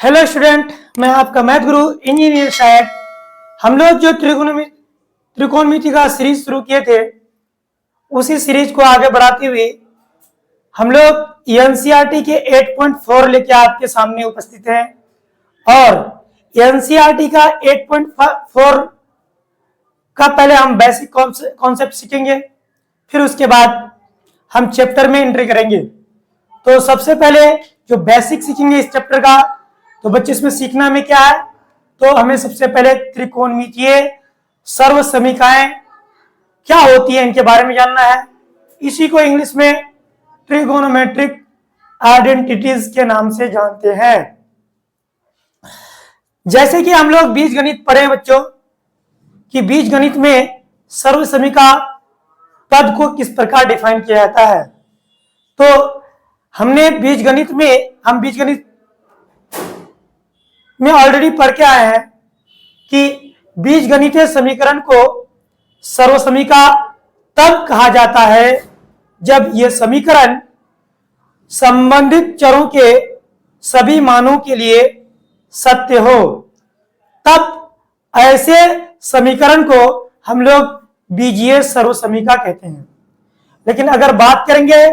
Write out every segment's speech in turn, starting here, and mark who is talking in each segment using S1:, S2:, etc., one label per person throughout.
S1: Hello student, मैं आपका math गुरु engineer शायद। हम लोग जो त्रिकोणमिति का सीरीज शुरू किए थे, उसी सीरीज को आगे बढ़ाते हुए हम लोग एनसीईआरटी के 8.4 लेके आपके सामने उपस्थित हैं। और एनसीईआरटी का 8.4 का पहले हम बेसिक कॉन्सेप्ट सीखेंगे, फिर उसके बाद हम चैप्टर में एंट्री करेंगे। तो सबसे पहले जो बेसिक सीखेंगे इस चैप्टर का, तो बच्चे इसमें सीखना में क्या है, तो हमें सबसे पहले त्रिकोणमितीय सर्व समीकरणाएं क्या होती है इनके बारे में जानना है। इसी को इंग्लिश में ट्रिगोनोमेट्रिक आइडेंटिटीज के नाम से जानते हैं। जैसे कि हम लोग बीजगणित पढ़े बच्चों कि बीजगणित में सर्व समीकरण पद को किस प्रकार डिफाइन किया जाता है। तो हमने बीजगणित में ऑलरेडी पढ़ के आए हैं कि बीजगणितीय समीकरण को सर्व समीकरण तब कहा जाता है जब यह समीकरण संबंधित चरों के सभी मानों के लिए सत्य हो। तब ऐसे समीकरण को हम लोग बीजीय सर्व समीकरण कहते हैं। लेकिन अगर बात करेंगे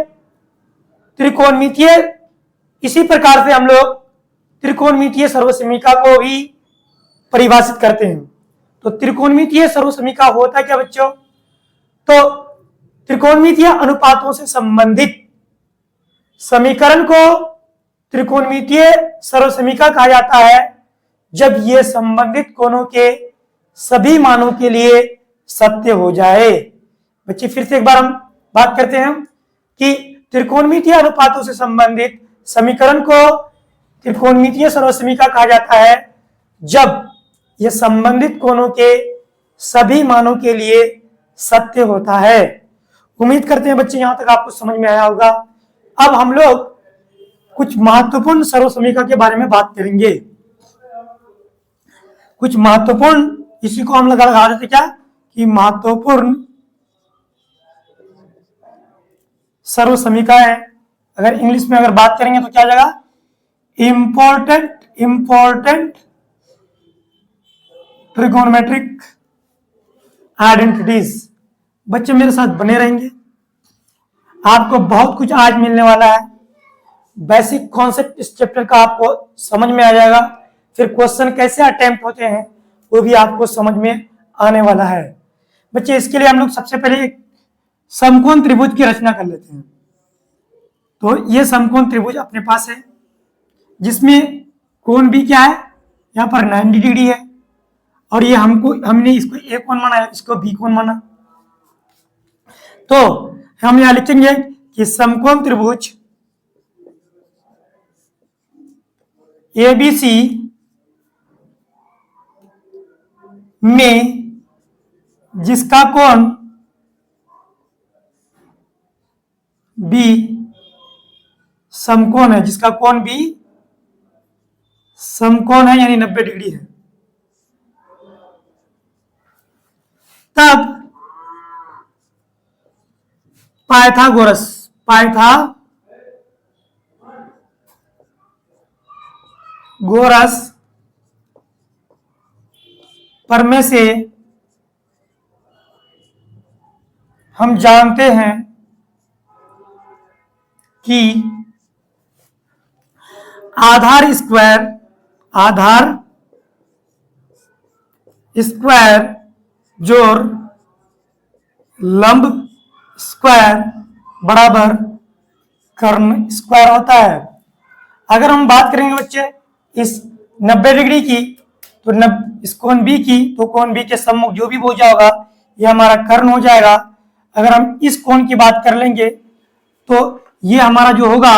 S1: त्रिकोणमितीय, इसी प्रकार से हम लोग त्रिकोणमितीय सर्व समीकरण को भी परिभाषित करते हैं। तो त्रिकोणमितीय सर्व समीकरण होता क्या बच्चों? तो त्रिकोणमितीय अनुपातों से संबंधित समीकरण को त्रिकोणमितीय सर्व समीकरण कहा जाता है जब ये संबंधित कोणों के सभी मानों के लिए सत्य हो जाए। बच्चे फिर से एक बार हम बात करते हैं कि त्रिकोणमितीय अनुपातों से संबंधित समीकरण को त्रिकोणमितीय सर्व समीकरण कहा जाता है जब यह संबंधित कोणों के सभी मानों के लिए सत्य होता है। उम्मीद करते हैं बच्चे यहां तक आपको समझ में आया होगा। अब हम लोग कुछ महत्वपूर्ण सर्व समीकरण के बारे में बात करेंगे। कुछ महत्वपूर्ण, इसी को हम लगा देते क्या कि महत्वपूर्ण सर्व समीकरण है। अगर इंग्लिश में अगर बात करेंगे तो क्या जाएगा? Important trigonometric identities. बच्चे मेरे साथ बने रहेंगे, आपको बहुत कुछ आज मिलने वाला है। बेसिक कॉन्सेप्ट इस चैप्टर का आपको समझ में आ जाएगा। फिर क्वेश्चन कैसे अटेम्प्ट होते हैं वो भी आपको समझ में आने वाला है। बच्चे इसके लिए हम लोग सबसे पहले एक समकोण त्रिभुज की रचना कर लेते हैं। तो ये समकोण त्रिभुज अपने पास है जिसमें कोण भी क्या है, यहाँ पर 90 डिग्री है और ये हमने इसको ए कोण माना है, इसको बी कोण माना। तो हम यहां लिखेंगे कि समकोण त्रिभुज एबीसी में जिसका कोण बी समकोण है, जिसका कोण बी समकोण है यानी 90 डिग्री है, तब पाइथागोरस प्रमेय से हम जानते हैं कि आधार स्क्वायर जोड़ लंब स्क्वायर बराबर कर्ण स्क्वायर होता है। अगर हम बात करेंगे बच्चे इस 90 डिग्री की, तो इस कोण बी की, तो कोण बी के सम्मुख जो भी भुजा होगा ये हमारा कर्ण हो जाएगा। अगर हम इस कोण की बात कर लेंगे तो ये हमारा जो होगा,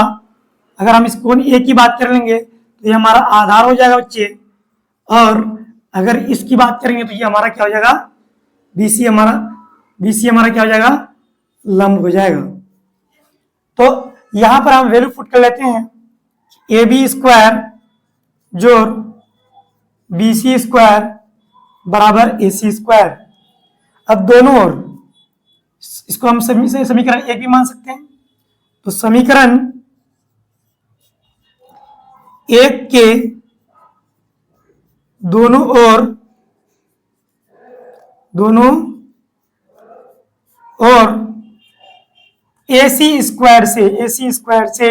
S1: अगर हम इस कोण ए की बात कर लेंगे तो ये हमारा आधार हो जाएगा बच्चे। और अगर इसकी बात करेंगे तो ये हमारा क्या हो जाएगा? बीसी हमारा क्या हो जाएगा? लंब हो जाएगा। तो यहां पर हम वैल्यू पुट कर लेते हैं, ए बी स्क्वायर जोड़ बी सी स्क्वायर बराबर ए सी स्क्वायर। अब दोनों ओर इसको हम समीकरण एक भी मान सकते हैं। तो समीकरण एक के दोनों और AC स्क्वायर से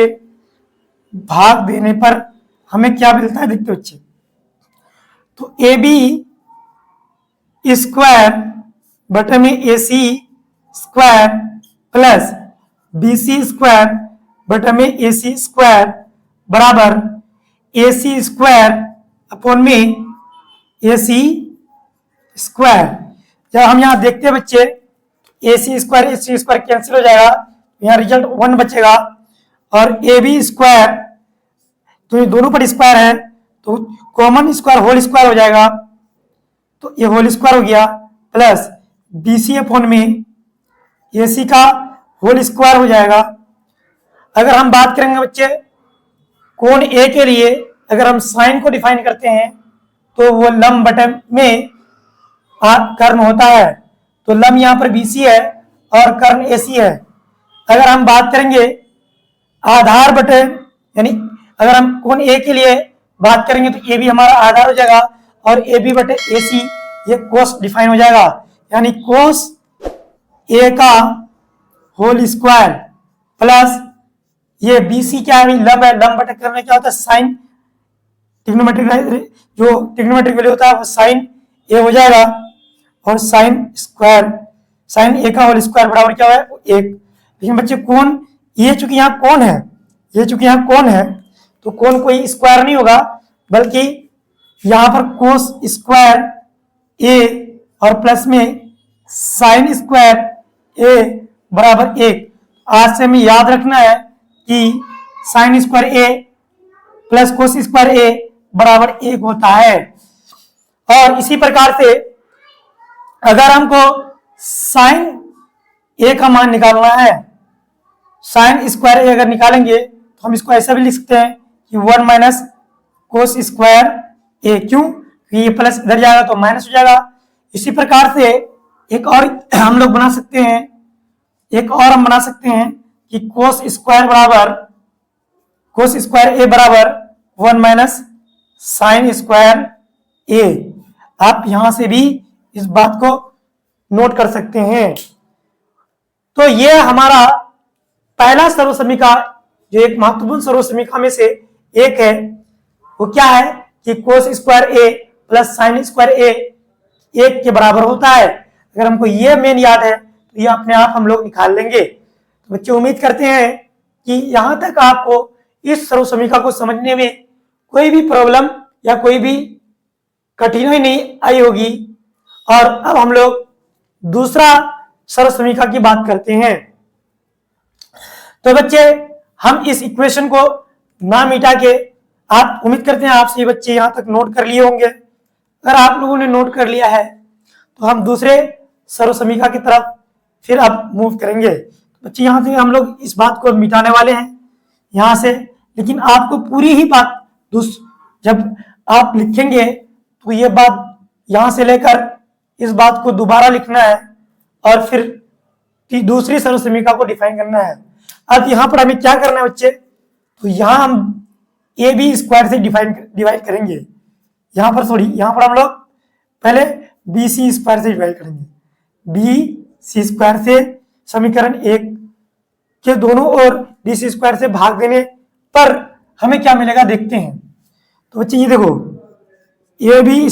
S1: भाग देने पर हमें क्या मिलता है, देखते बच्चे। तो AB स्क्वायर बटे में AC square plus BC square बटे में AC स्क्वायर बराबर AC स्क्वायर अपॉन में AC स्क्वायर। जब हम यहां देखते हैं बच्चे, AC स्क्वायर कैंसिल हो जाएगा, यहाँ रिजल्ट 1 बचेगा, और AB स्क्वायर तो ये दोनों पर स्क्वायर है तो कॉमन स्क्वायर होल स्क्वायर हो जाएगा, तो ये होल स्क्वायर हो गया, प्लस BC अपॉन में AC का होल स्क्वायर हो जाएगा। अगर हम बात करेंगे बच्चे कोण A के लिए, अगर हम साइन को डिफाइन करते हैं तो वो लंब बटे में कर्ण होता है, तो लंब यहाँ पर BC है और कर्ण AC है। अगर हम बात करेंगे आधार बटे, यानी अगर हम कोण A के लिए बात करेंगे तो AB हमारा आधार हो जाएगा और AB बटे AC ये कोस डिफाइन हो जाएगा, यानी कोस A का होल स्क्वायर प्लस ये BC क्या है, लंब है, लंब बटे कर्ण क्या होता है, साइन, ट्रिग्नोमेट्रिक वैल्यू होता है वो साइन A हो जाएगा, और साइन A का होल स्क्वायर बराबर क्या है, 1। लेकिन बच्चे कोण ये चूंकि यहाँ कोण है तो कोण कोई स्क्वायर नहीं होगा, बल्कि यहाँ पर कोस स्क्वायर A और प्लस में साइन स्क्वायर A बराबर 1। आज से हमें याद रखना है कि sine square A plus cos square A बराबर 1 होता है। और इसी प्रकार से अगर हमको साइन A का मान निकालना है, साइन स्क्वायर A अगर निकालेंगे तो हम इसको ऐसा भी लिख सकते हैं कि 1 माइनस कोस स्क्वायर A, क्यों, ये प्लस इधर जाएगा तो माइनस हो जाएगा। इसी प्रकार से एक और हम लोग बना सकते हैं कि कोस स्क्वायर A बराबर 1 माइनस साइन स्क्वायर A। आप यहां से भी इस बात को नोट कर सकते हैं। तो ये हमारा पहला सर्वसमीका, जो एक महत्वपूर्ण सर्वसमीका में से एक है, वो क्या है कि cos square A plus sine square A 1 के बराबर होता है। अगर हमको ये मेन याद है तो ये अपने आप हम लोग निकाल लेंगे। तो बच्चे उम्मीद करते हैं कि यहां तक आपको इस सर्वसमीका को समझने में कोई भी प्रॉब्लम या कोई भी कठिनाई नहीं आई होगी। और अब हम लोग दूसरा सर्वसमीका की बात करते हैं। तो बच्चे हम इस इक्वेशन को ना मिटा के, आप उम्मीद करते हैं आपसे बच्चे यहां तक नोट कर लिए होंगे। अगर आप लोगों ने नोट कर लिया है तो हम दूसरे सर्वसमीका की तरफ फिर अब मूव करेंगे। बच्चे यहां से हम लोग इस बात को मिटाने वाले हैं यहां से, लेकिन आपको पूरी ही बात जब आप लिखेंगे तो ये बात यहां से लेकर इस बात को दोबारा लिखना है और फिर दूसरी सर्वसमीका को डिफाइन करना है। अब यहां पर हमें क्या करना है बच्चे, तो यहां हम AB स्क्वायर से डिवाइड करेंगे। यहां पर हम लोग पहले BC स्क्वायर से डिवाइड करेंगे। BC स्क्वायर से समीकरण 1 के दोनों ओर DC स्क्वायर से भाग देने पर हमें क्या मिलेगा देखते हैं। तो बच्चे ये देखो, AB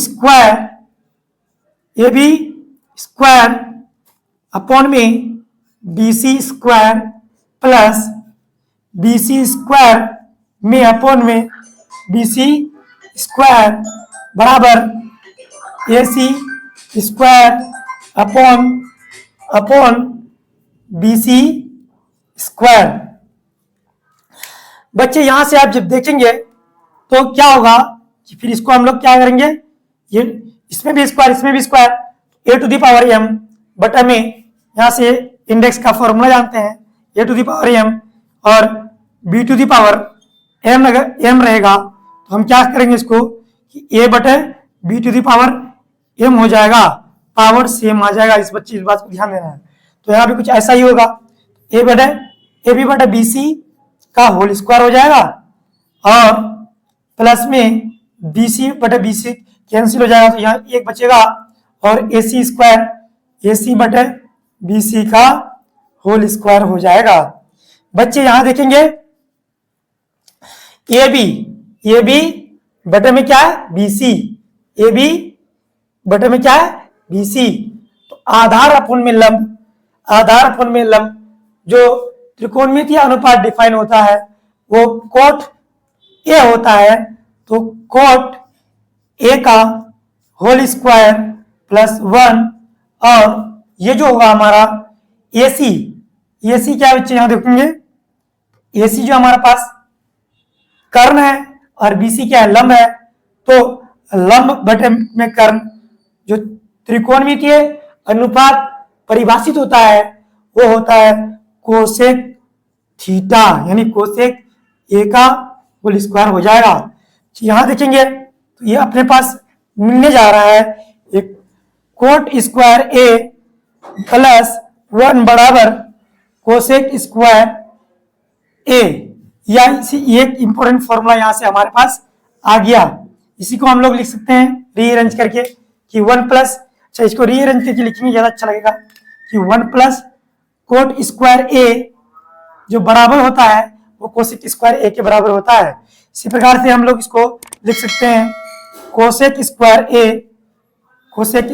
S1: स्क्वायर अपॉन में BC square plus BC square में अपॉन में BC स्क्वायर बराबर AC square upon BC square. बच्चे यहां से आप जब देखेंगे तो क्या होगा, फिर इसको हम लोग क्या करेंगे, ये इसमें भी square a to the power m बटा में, यहां से इंडेक्स का फॉर्मूला जानते हैं, a to the power m और b to the power m m रहेगा तो हम क्या करेंगे इसको कि a बटे b to the power m हो जाएगा, पावर सेम आ जाएगा। इस बात को ध्यान देना है। तो यहाँ भी कुछ ऐसा ही होगा, a b बटे bc का होल स्क्वायर हो जाएगा और प्लस में BC बटे BC कैंसिल हो जाएगा, तो यहाँ एक बचेगा और AC स्क्वायर AC बटे BC का होल स्क्वायर हो जाएगा। बच्चे यहां देखेंगे AB बटे में क्या है BC, AB बटे में क्या है BC। तो आधार अपूर्ण में लंब जो त्रिकोणमितीय अनुपात डिफाइन होता है वो कोट A होता है। तो कोट A का होल स्क्वायर प्लस 1 और ये जो होगा हमारा AC क्या बच्चे यहां देखेंगे, AC जो हमारे पास कर्ण है और BC क्या है लंब है, तो लंब बटे में कर्ण जो त्रिकोणमितीय अनुपात परिभाषित होता है वो होता है कोसेक थीटा, यानी कोसेक A का होल स्क्वायर हो जाएगा। यहां देखेंगे तो ये अपने पास मिलने जा रहा है एक कोट स्क्वायर A प्लस 1 बराबर कोसेक स्क्वायर A, या एक इंपॉर्टेंट फॉर्मूला यहां से हमारे पास आ गया। इसी को हम लोग लिख सकते हैं रीअरेंज करके कि 1 प्लस, अच्छा इसको रीअरेंज करके लिखेंगे ज्यादा अच्छा लगेगा कि 1 प्लस कोट स्क्वायर A जो बराबर होता है वो कोसेक स्क्वायर A के बराबर होता है। इसी प्रकार से हम लोग इसको लिख सकते हैं cosec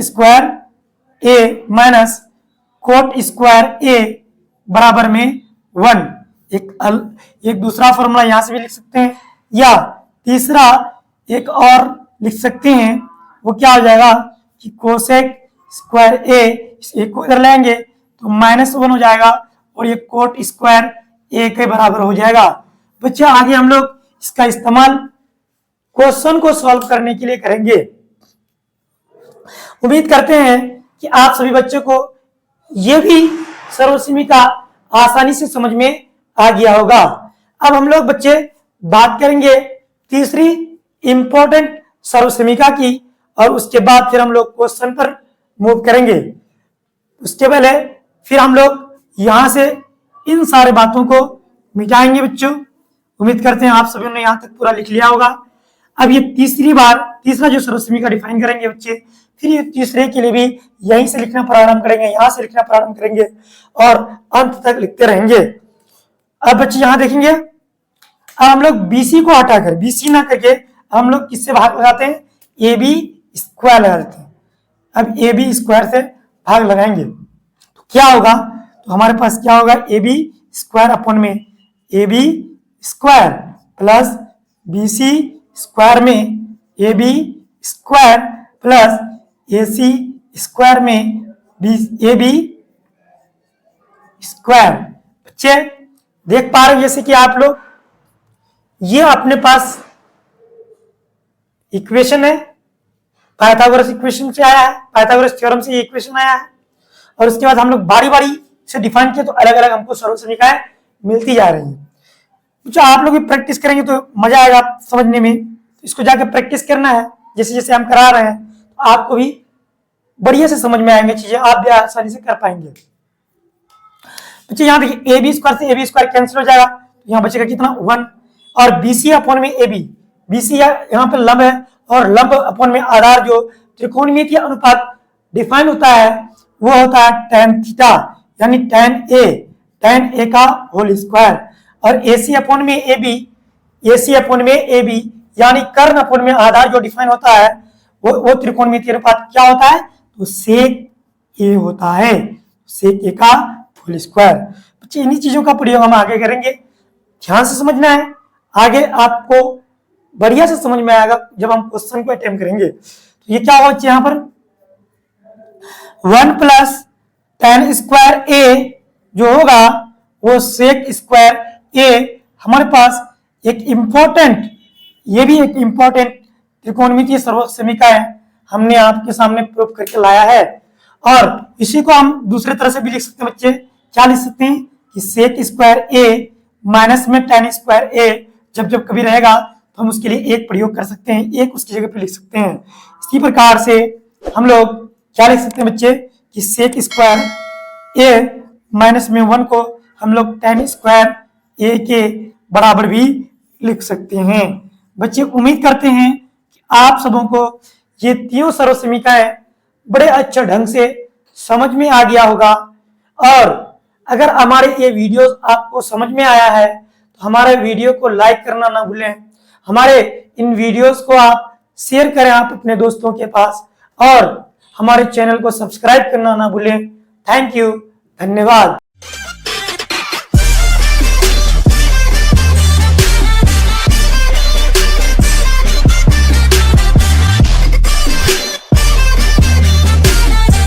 S1: square A minus cot square A बराबर में 1। एक दूसरा फॉर्मूला यहां से भी लिख सकते हैं, या तीसरा एक और लिख सकते हैं, वो क्या हो जाएगा कि कोसेक स्क्वायर A, एक को इधर लेंगे तो -1 हो जाएगा और ये कोट स्क्वायर A के बराबर हो जाएगा। बच्चे आगे हम लोग इसका इस्तेमाल क्वेश्चन को सॉल्व करने के लिए करेंगे। उम्मीद करते हैं कि आप सभी बच्चों को ये भी सर्वसीमी का आसानी से समझ में आ गया होगा। अब हम लोग बच्चे बात करेंगे तीसरी इंपॉर्टेंट सर्वसमीका की, और उसके बाद फिर हम लोग क्वेश्चन पर मूव करेंगे। उसके पहले फिर हम लोग यहां से इन सारे बातों को मिटाएंगे बच्चों। उम्मीद करते हैं आप सभी ने यहां तक पूरा लिख लिया होगा। अब ये तीसरा जो सर्वसमीका डिफाइन करेंगे बच्चे, फिर ये तीसरे के लिए भी यहीं से लिखना प्रारंभ करेंगे, यहां से लिखना प्रारंभ करेंगे और अंत तक लिखते रहेंगे। अब बच्चे यहां देखेंगे, अब हम लोग BC को हटाकर, BC ना करके हम लोग किससे भाग लगाते हैं, AB स्क्वायर लगा देते हैं। अब AB स्क्वायर से भाग लगाएंगे तो क्या होगा, तो हमारे पास क्या होगा AB स्क्वायर अपॉन में AB square plus BC square में AB square plus AC square में AB स्क्वायर। बच्चे देख पा रहे हैं जैसे कि आप लोग, ये अपने पास इक्वेशन है, पाइथागोरस इक्वेशन से आया है, पाइथागोरस थ्योरम से ये इक्वेशन आया है, और उसके बाद हम लोग बारी बारी से डिफाइन किया तो अलग अलग हमको सर्वसमीकाएं मिलती जा रही हैं। जो आप लोग भी प्रैक्टिस करेंगे तो मजा आएगा समझने में। तो इसको जाकर प्रैक्टिस करना है, जैसे जैसे हम करा रहे हैं तो आपको भी बढ़िया से समझ में आएंगे चीजें, आप भी आसानी से कर पाएंगे। बच्चे यहाँ देखिए AB स्क्वायर से AB स्क्वायर कैंसिल हो जाएगा, तो यहाँ बचेगा कितना 1, और BC अपॉन में AB, BC यहाँ पे लंब है और लंब अपॉन में आधार जो त्रिकोणमितीय अनुपात डिफाइन होता है वो होता है tan थीटा, यानी tan A का होल स्क्वायर, और AC अपॉन में AB यानी कर्ण अपॉन में आधार जो डिफाइन होता है वो त्रिकोणमितीय अनुपात क्या होता है, तो सेक A होता है, सेक A का होल स्क्वायर। बच्चे इन्हीं चीजों का प्रयोग हम आगे करेंगे, ध्यान से समझना है, आगे आपको बढ़िया से समझ में आएगा जब हम क्वेश्चन को अटेम्प्ट करेंगे। तो ये क्या होगा यहाँ पर 1 प्लस tan स्क्वायर A जो होगा वो सेक स्क्वायर A। हमारे पास एक इंपॉर्टेंट, ये भी एक इंपॉर्टेंट त्रिकोणमितीय सर्वसमीका है, हमने आपके सामने प्रूव करके लाया है। और इसी को हम दूसरे तरह से भी लिख सकते हैं बच्चे, क्या लिख सकते हैं कि सेक स्क्वायर A माइनस में tan स्क्वायर A जब जब कभी रहेगा तो हम उसके लिए एक प्रयोग कर सकते हैं, एक उसकी जगह पे लिख सकते हैं। इसी प्रकार से हम लोग क्या लिख सकते हैं बच्चे कि सेक स्क्वायर A माइनस में 1 को हम लोग tan स्क्वायर A के बराबर भी लिख सकते हैं। बच्चे उम्मीद करते हैं कि आप सबों को ये तीनों सर्व समीकरण बड़े अच्छे ढंग से समझ में आ गया होगा। और अगर हमारे ये वीडियोस आपको समझ में आया है तो हमारे वीडियो को लाइक करना ना भूलें। हमारे इन वीडियोस को आप शेयर करें आप अपने दोस्तों के पास, और हमारे चैनल को सब्सक्राइब करना ना भूलें। थैंक यू, धन्यवाद।